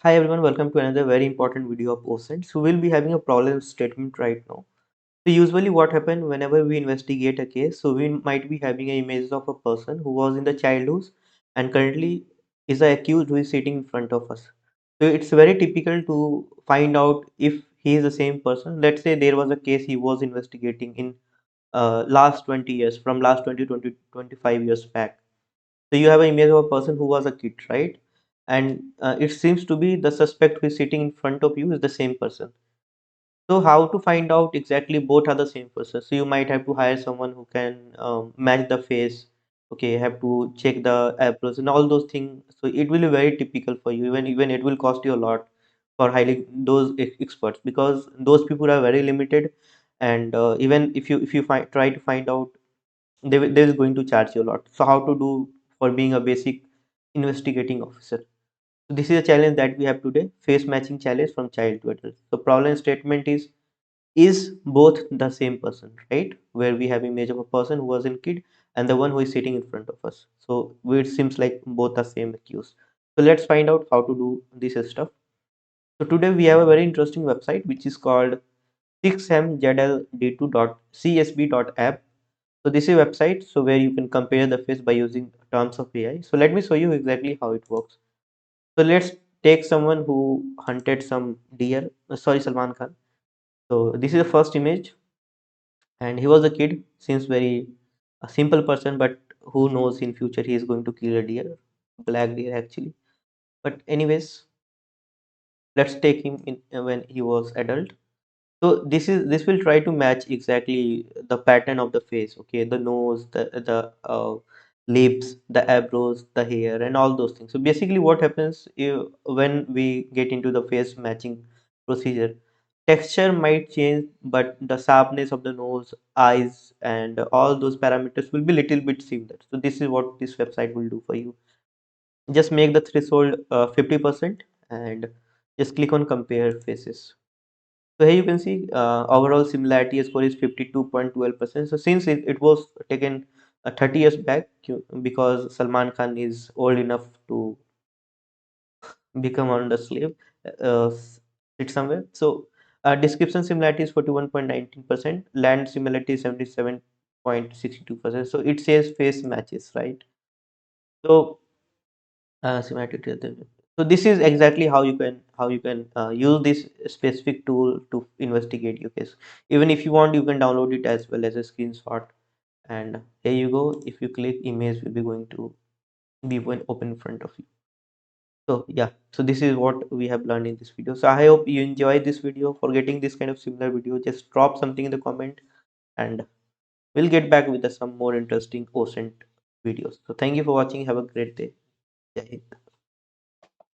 Hi everyone, welcome to another very important video of OSINT. So we'll be having a problem statement right now. So usually what happens whenever we investigate a case, so we might be having an image of a person who was in the childhood and currently is the accused who is sitting in front of us. So it's very typical to find out if he is the same person. Let's say there was a case he was investigating in last 20 years, from last 25 years back. So you have an image of a person who was a kid, right? And it seems to be the suspect who is sitting in front of you is the same person. So how to find out exactly both are the same person? So you might have to hire someone who can match the face. Okay, have to check the eyebrows and all those things. So it will be very typical for you. Even it will cost you a lot for hiring those experts because those people are very limited. And even if you try to find out, they will going to charge you a lot. So how to do for being a basic investigating officer? So this is a challenge that we have today, face matching challenge from child to adult. So problem statement is both the same person, right? Where we have image of a person who was a kid and the one who is sitting in front of us. So it seems like both are same accused. So let's find out how to do this stuff. So today we have a very interesting website which is called 6mjdld2.csb.app. So this is a website so where you can compare the face by using terms of AI. So let me show you exactly how it works. So let's take someone who hunted some deer. Sorry, Salman Khan. So this is the first image, and he was a kid. Seems very a simple person, but who knows in future he is going to kill a deer, black deer actually. But anyways, let's take him in when he was adult. So this will try to match exactly the pattern of the face. Okay, the nose, the lips, the eyebrows, the hair, and all those things. So basically what happens when we get into the face matching procedure, texture might change, but the sharpness of the nose, eyes, and all those parameters will be little bit similar. So this is what this website will do for you. Just make the threshold 50% and just click on compare faces. So here you can see overall similarity score is 52.12%. So since it was taken 30 years back, because Salman Khan is old enough to become on the slave, sit somewhere. So description similarity is 41.19%, land similarity is 77.62%. So it says face matches, right? So similarity to so this is exactly how you can use this specific tool to investigate your case. Even if you want, you can download it as well as a screenshot, and here you go. If you click, image will be going to be when open in front of you. So yeah, so this is what we have learned in this video. So I hope you enjoyed this video. For getting this kind of similar video, just drop something in the comment, and we'll get back with some more interesting OSINT videos. So thank you for watching. Have a great day. Jai Hind.